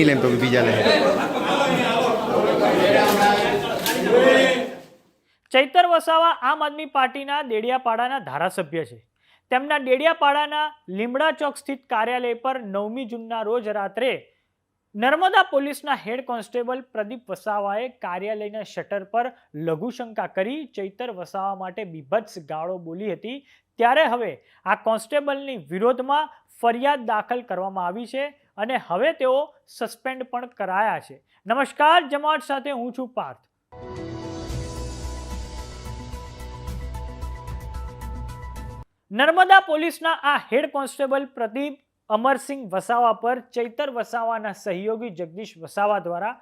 नहीं लेम तो बीजा ले। ચૈતર વસાવા આમ આદમી પાર્ટીના ડેડિયાપાડાના ધારાસભ્ય છે। તેમના ડેડિયાપાડાના લીમડા ચોક સ્થિત કાર્યાલય પર 9મી જૂનના રોજ રાત્રે નર્મદા પોલીસના હેડ કોન્સ્ટેબલ પ્રદીપ વસાવાએ કાર્યાલયના શટર પર લઘુશંકા કરી ચૈતર વસાવા માટે બીભત્સ ગાળો બોલી હતી। ત્યારે હવે આ કોન્સ્ટેબલની વિરોધમાં ફરિયાદ દાખલ કરવામાં આવી છે અને હવે તેઓ સસ્પેન્ડ પણ કરાયા છે। નમસ્કાર, જમાવટ સાથે હું છું પાર્થ। નર્મદા પોલીસના આ હેડ કોન્સ્ટેબલ પ્રદીપ અમરસિંહ વસાવા પર ચૈતર વસાવાના સહયોગી જગદીશ વસાવા દ્વારા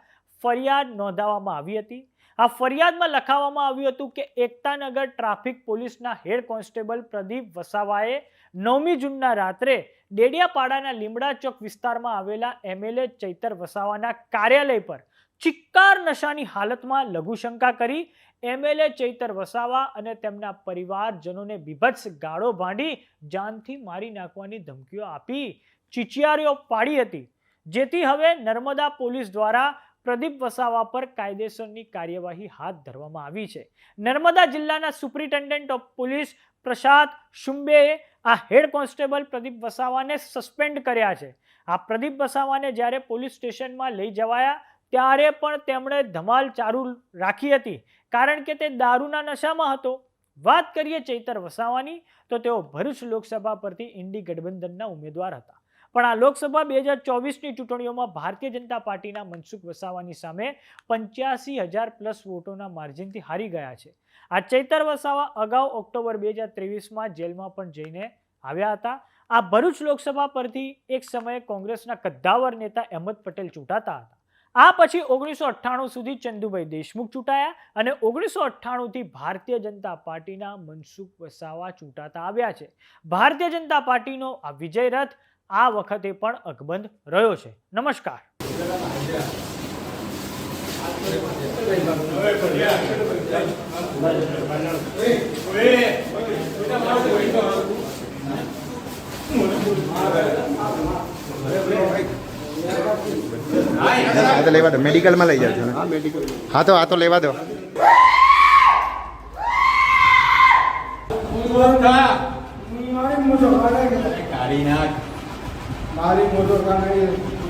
ફરિયાદ નોંધાવવામાં આવી હતી। આ ફરિયાદમાં લખાવવામાં આવ્યું હતું કે એકતાનગર ટ્રાફિક પોલીસના હેડ કોન્સ્ટેબલ પ્રદીપ વસાવાએ 9મી જૂનના રાત્રે ડેડિયાપાડાના લીમડા ચોક વિસ્તારમાં આવેલા એમએલએ ચૈતર વસાવાના કાર્યાલય પર ચિક્કાર નશાની હાલતમાં લઘુશંકા કરી એમએલએ ચૈતર વસાવા અને તેમના પરિવારજનોને બીભત્સ ગાળો ભાંડી જાનથી મારી નાખવાની ધમકીઓ આપી ચીચિયારીઓ પાડી હતી, જેથી હવે નર્મદા પોલીસ દ્વારા પ્રદીપ વસાવા પર કાયદેસરની કાર્યવાહી હાથ ધરવામાં આવી છે। નર્મદા જિલ્લાના સુપ્રિન્ટેન્ડન્ટ ઓફ પોલીસ પ્રશાંત શુંબેએ આ હેડ કોન્સ્ટેબલ પ્રદીપ વસાવાને સસ્પેન્ડ કર્યા છે। આ પ્રદીપ વસાવાને જ્યારે પોલીસ સ્ટેશનમાં લઈ જવાયા ત્યારે પણ તેમણે ધમાલ ચાલુ રાખી હતી, કારણ કે તે દારૂના નશામાં હતો। વાત કરીએ ચૈતર વસાવાની તો તેઓ ભરૂચ લોકસભા પરથી ઇન્ડી ગઠબંધનના ઉમેદવાર હતા, પણ આ લોકસભા 2024ની ચૂંટણીઓમાં ભારતીય જનતા પાર્ટીના મનસુખ વસાવાની સામે 85,000+ વોટોના માર્જિનથી હારી ગયા છે। આ ચૈતર વસાવા અગાઉ ઓક્ટોબર 2023માં જેલમાં પણ જઈને આવ્યા હતા। આ ભરૂચ લોકસભા પરથી એક સમયે કોંગ્રેસના કદ્દાવર નેતા અહેમદ પટેલ ચૂંટાતા હતા। આ પછી 1998 સુધી ચંદુભાઈ દેશમુખ ચૂંટાયા અને 1998થી ભારતીય જનતા પાર્ટીના મનસુખ વસાવા ચૂંટાતા આવ્યા છે। ભારતીય જનતા પાર્ટીનો આ વિજય રથ આ વખતે પણ અકબંધ રહ્યો છે। નમસ્કાર। हाँ तो लेवा दो, मेडिकल में लई जाओ। हाँ तो लेवा दो।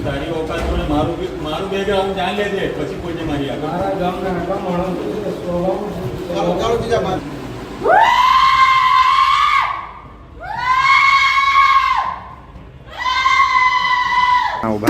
તારી ઓકાત મને મારું બેકગ્રાઉન્ડ જાણ લેજે, પછી કોઈને મારી हाँ उभा